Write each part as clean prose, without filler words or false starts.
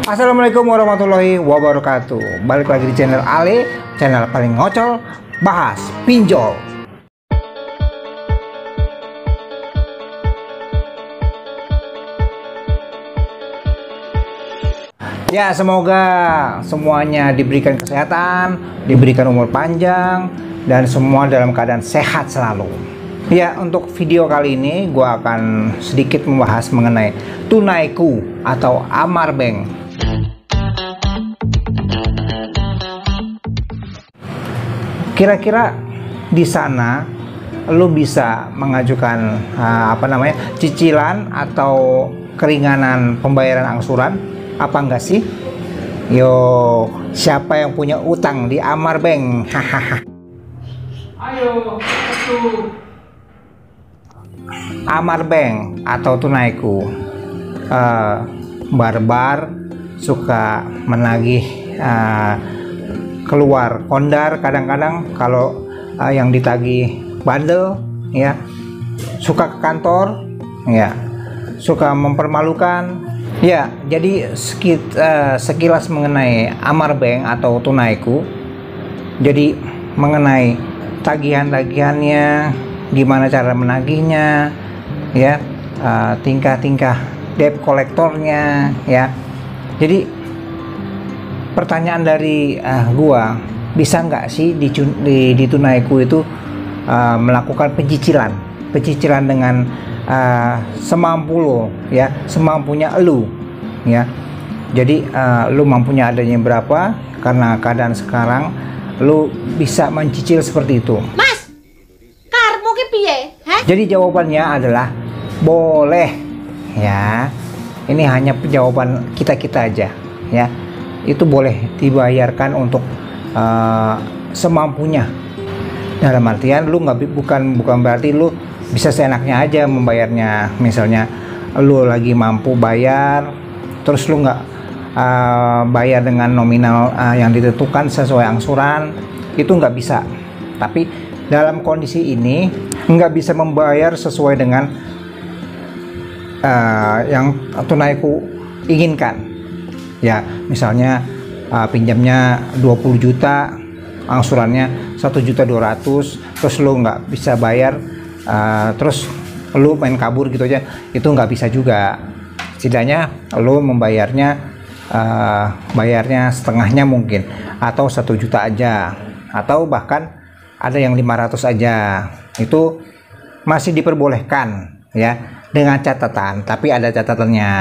Assalamualaikum warahmatullahi wabarakatuh. Balik lagi di channel Ale, channel paling ngocol, bahas pinjol. Ya, semoga semuanya diberikan kesehatan, diberikan umur panjang, dan semua dalam keadaan sehat selalu. Ya, untuk video kali ini gue akan sedikit membahas mengenai Tunaiku atau Amar Bank. Kira-kira di sana lo bisa mengajukan cicilan atau keringanan pembayaran angsuran apa enggak sih? Yo, siapa yang punya utang di Amar Bank? Hahaha. Ayo, satu. Amar Bank atau Tunaiku, barbar suka menagih, keluar kondar kadang-kadang kalau yang ditagih bandel, ya, suka ke kantor, ya, suka mempermalukan, ya. Jadi sekilas mengenai Amar Bank atau Tunaiku, jadi mengenai tagihan-tagihannya, gimana cara menagihnya, ya, tingkah-tingkah debt kolektornya, ya. Jadi pertanyaan dari gua, bisa nggak sih di Tunaiku itu melakukan pencicilan dengan semampu lo, ya, semampunya lu, ya. Jadi lu mampunya adanya berapa, karena keadaan sekarang lu bisa mencicil seperti itu. Jadi jawabannya adalah boleh, ya. Ini hanya jawaban kita aja, ya. Itu boleh dibayarkan untuk semampunya. Dalam artian lu bukan berarti lu bisa seenaknya aja membayarnya. Misalnya lu lagi mampu bayar, terus lu nggak bayar dengan nominal yang ditentukan sesuai angsuran, itu nggak bisa. Tapi dalam kondisi ini nggak bisa membayar sesuai dengan yang Tunaiku inginkan, ya. Misalnya pinjamnya 20 juta, angsurannya 1.200.000, terus lu nggak bisa bayar, terus lu main kabur gitu aja, itu nggak bisa juga. Setidaknya lu membayarnya bayarnya setengahnya mungkin, atau 1 juta aja, atau bahkan ada yang 500 aja, itu masih diperbolehkan, ya, dengan catatan. Tapi ada catatannya,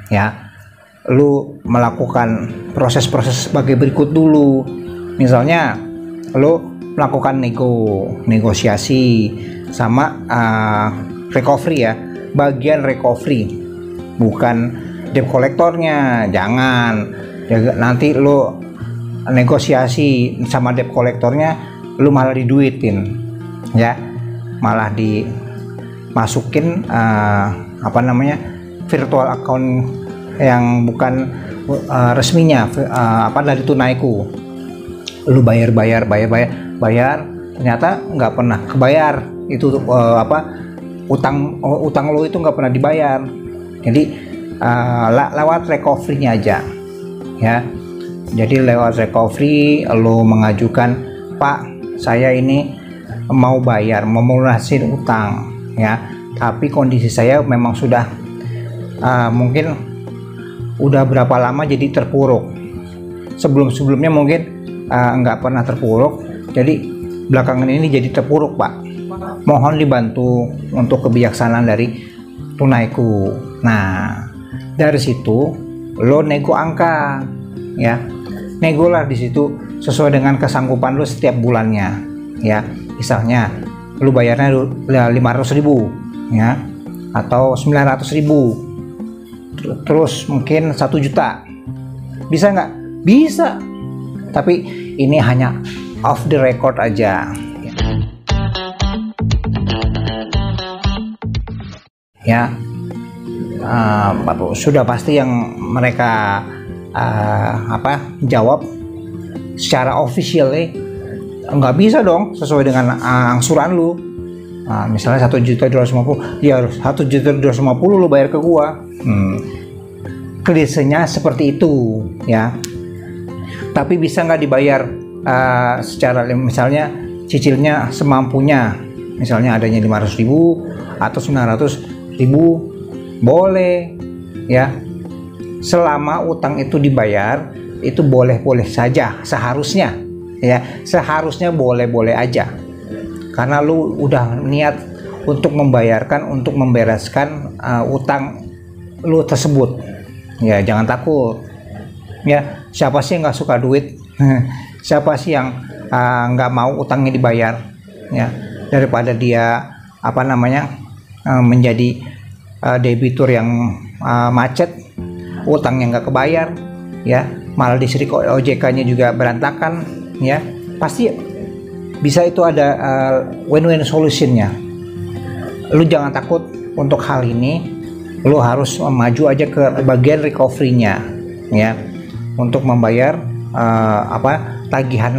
ya. Lu melakukan proses-proses sebagai berikut dulu. Misalnya lu melakukan negosiasi sama recovery, ya, bagian recovery, bukan debt kolektornya. Jangan nanti lu negosiasi sama debt kolektornya, lu malah diduitin, ya, malah dimasukin virtual account yang bukan resminya, dari Tunaiku. Lu bayar, ternyata nggak pernah kebayar itu, utang lu itu nggak pernah dibayar. Jadi lewat recovery-nya aja, ya. Jadi lewat recovery lu mengajukan, Pak, saya ini mau bayar, mau melunasin utang, ya, tapi kondisi saya memang sudah mungkin udah berapa lama jadi terpuruk. Sebelumnya mungkin nggak pernah terpuruk, jadi belakangan ini jadi terpuruk, Pak. Mohon dibantu untuk kebijaksanaan dari Tunaiku. Nah, dari situ lo nego angka, ya, nego lah di situ sesuai dengan kesanggupan lu setiap bulannya, ya. Misalnya lu bayarnya 500.000, ya, atau 900.000, terus mungkin 1 juta. Bisa nggak? Bisa, tapi ini hanya off the record aja, ya. Sudah pasti yang mereka jawab secara official, nggak bisa dong sesuai dengan angsuran lu. Misalnya 1.250.000, ya harus 1.250.000 lu bayar ke gua. klisenya seperti itu ya. Tapi bisa nggak dibayar secara, misalnya cicilnya semampunya, misalnya adanya 500.000 atau 900.000, boleh ya, selama utang itu dibayar. Itu boleh-boleh saja, seharusnya ya, seharusnya boleh-boleh aja, karena lu udah niat untuk membayarkan, untuk membereskan utang lu tersebut ya. Jangan takut ya, siapa sih yang nggak suka duit siapa sih yang nggak mau utangnya dibayar ya, daripada dia menjadi debitur yang macet, utangnya nggak kebayar ya, malah disirik OJK-nya juga berantakan ya. Pasti bisa itu ada win-win solutionnya. Lu jangan takut untuk hal ini, lu harus maju aja ke bagian recovery-nya ya, untuk membayar tagihan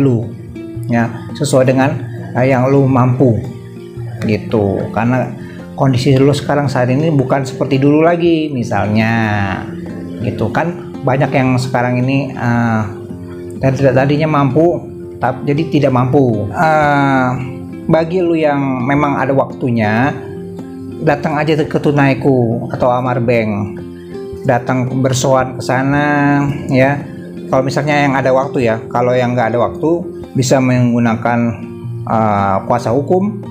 lu ya, sesuai dengan yang lu mampu gitu. Karena kondisi lu sekarang saat ini bukan seperti dulu lagi misalnya gitu kan. Banyak yang sekarang ini tadinya mampu jadi tidak mampu. Bagi lu yang memang ada waktunya, datang aja ke Tunaiku atau Amarbank, datang bersowan ke sana ya. Kalau misalnya yang ada waktu ya, kalau yang nggak ada waktu bisa menggunakan kuasa hukum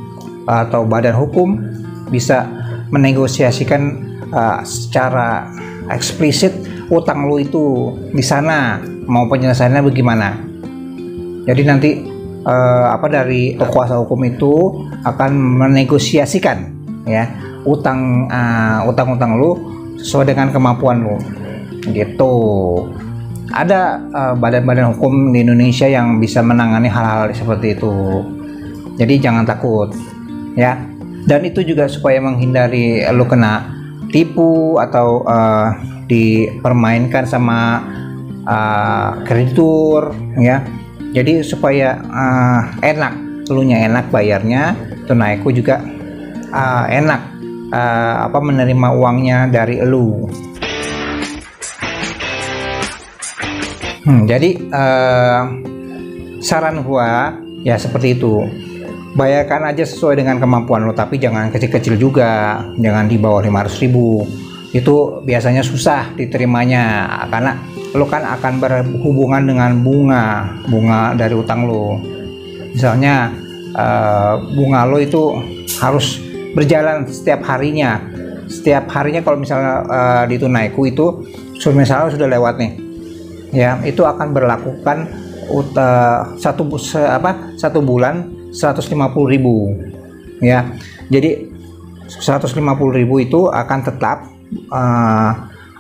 atau badan hukum, bisa menegosiasikan secara eksplisit utang lu itu di sana, mau penyelesaiannya bagaimana. Jadi nanti dari kuasa hukum itu akan menegosiasikan ya utang lu sesuai dengan kemampuan lu gitu. Ada badan-badan hukum di Indonesia yang bisa menangani hal-hal seperti itu. Jadi jangan takut ya. Dan itu juga supaya menghindari lu kena tipu atau dipermainkan sama kreditur ya. Jadi supaya enak, elunya enak bayarnya, Tunaiku juga enak menerima uangnya dari elu. Jadi saran gua ya seperti itu. Bayarkan aja sesuai dengan kemampuan lo, tapi jangan kecil-kecil juga, jangan di bawah 500.000. Itu biasanya susah diterimanya, karena lo kan akan berhubungan dengan bunga dari utang lo. Misalnya bunga lo itu harus berjalan setiap harinya. Setiap harinya kalau misalnya di Tunaiku itu misalnya sudah lewat nih ya, itu akan berlakukan satu bulan 150.000 ya. Jadi 150.000 itu akan tetap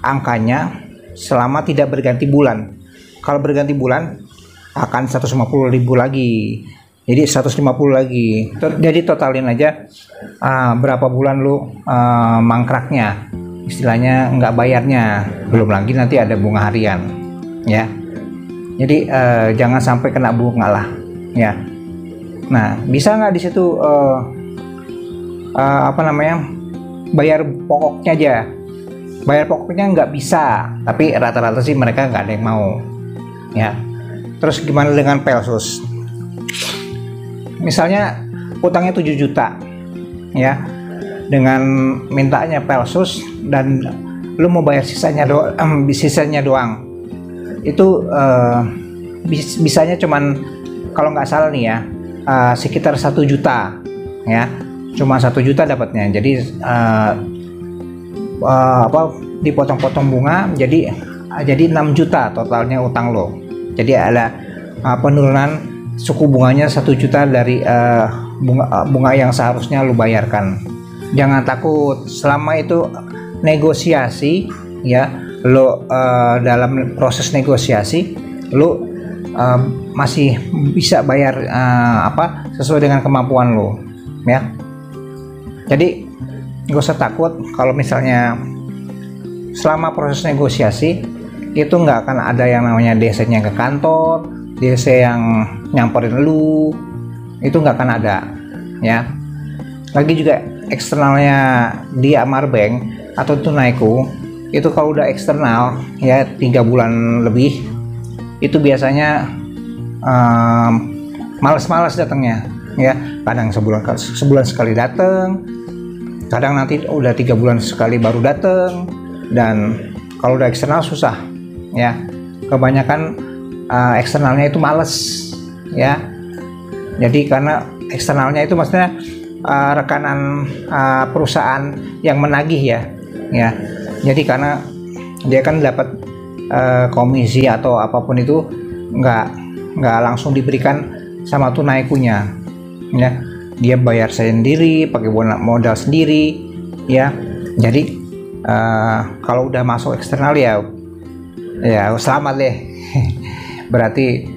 angkanya selama tidak berganti bulan. Kalau berganti bulan akan 150.000 lagi. Jadi 150 lagi. Jadi totalin aja berapa bulan lu mangkraknya, istilahnya nggak bayarnya. Belum lagi nanti ada bunga harian ya. Jadi jangan sampai kena bunga lah ya. Nah, bisa nggak di situ bayar pokoknya aja. Bayar pokoknya nggak bisa, tapi rata-rata sih mereka nggak ada yang mau ya. Terus gimana dengan Pelsus? Misalnya utangnya 7 juta ya, dengan mintanya Pelsus dan lu mau bayar sisanya doang, itu bisanya cuman, kalau nggak salah nih ya, sekitar 1 juta ya, cuma 1 juta dapatnya. Jadi dipotong-potong bunga jadi 6 juta totalnya utang lo. Jadi ada penurunan suku bunganya 1 juta dari bunga yang seharusnya lo bayarkan. Jangan takut, selama itu negosiasi ya, lo dalam proses negosiasi lo masih bisa bayar sesuai dengan kemampuan lo ya. Jadi gak usah takut kalau misalnya selama proses negosiasi itu nggak akan ada yang namanya DC-nya ke kantor, DC yang nyamperin lu, itu nggak akan ada ya. Lagi juga eksternalnya di Amarbank atau Tunaiku itu kalau udah eksternal ya 3 bulan lebih itu biasanya males-males datangnya ya, kadang sebulan sekali datang, kadang nanti udah 3 bulan sekali baru datang, dan kalau udah eksternal susah ya, kebanyakan eksternalnya itu males ya. Jadi karena eksternalnya itu maksudnya rekanan perusahaan yang menagih ya. Jadi karena dia kan dapat komisi atau apapun itu nggak langsung diberikan sama tunaikunya ya, dia bayar sendiri pakai modal sendiri ya. Jadi kalau udah masuk eksternal ya selamat deh. Berarti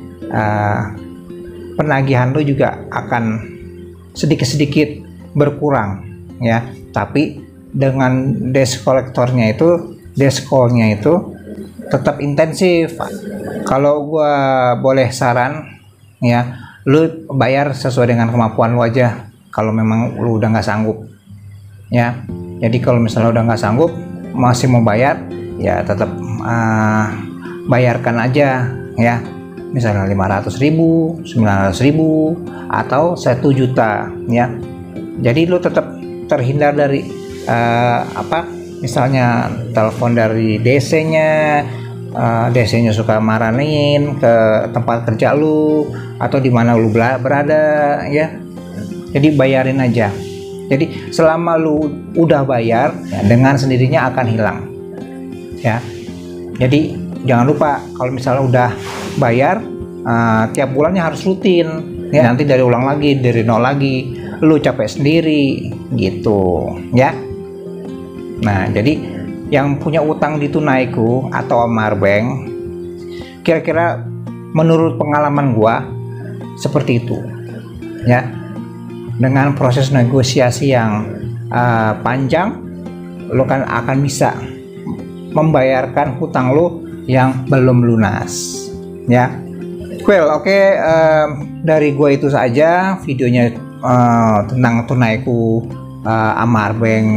penagihan lo juga akan sedikit-sedikit berkurang ya, tapi dengan desk kolektornya itu, desk call-nya itu tetap intensif. Kalau gua boleh saran ya, lu bayar sesuai dengan kemampuan lu aja kalau memang lu udah nggak sanggup ya. Jadi kalau misalnya udah nggak sanggup masih mau bayar ya tetap bayarkan aja ya, misalnya 500.000, 900.000 atau 1 juta ya. Jadi lu tetap terhindar dari misalnya telepon dari DC-nya, DC-nya suka marahin ke tempat kerja lu atau di mana lu berada ya. Jadi bayarin aja. Jadi selama lu udah bayar ya, dengan sendirinya akan hilang ya. Jadi jangan lupa kalau misalnya udah bayar tiap bulannya harus rutin ya. Nanti dari ulang lagi, dari nol lagi, lu capek sendiri gitu ya. Nah, jadi yang punya utang di Tunaiku atau Amarbank, kira-kira menurut pengalaman gua seperti itu ya. Dengan proses negosiasi yang panjang, lo kan akan bisa membayarkan hutang lo yang belum lunas ya. Well, oke, dari gua itu saja videonya tentang Tunaiku Amarbank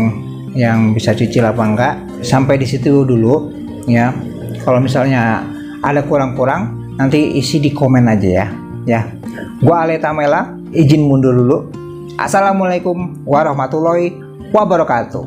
yang bisa cicil apa enggak. Sampai di situ dulu ya. Kalau misalnya ada kurang-kurang nanti isi di komen aja ya. Gua Ale Tamela izin mundur dulu. Assalamualaikum warahmatullahi wabarakatuh.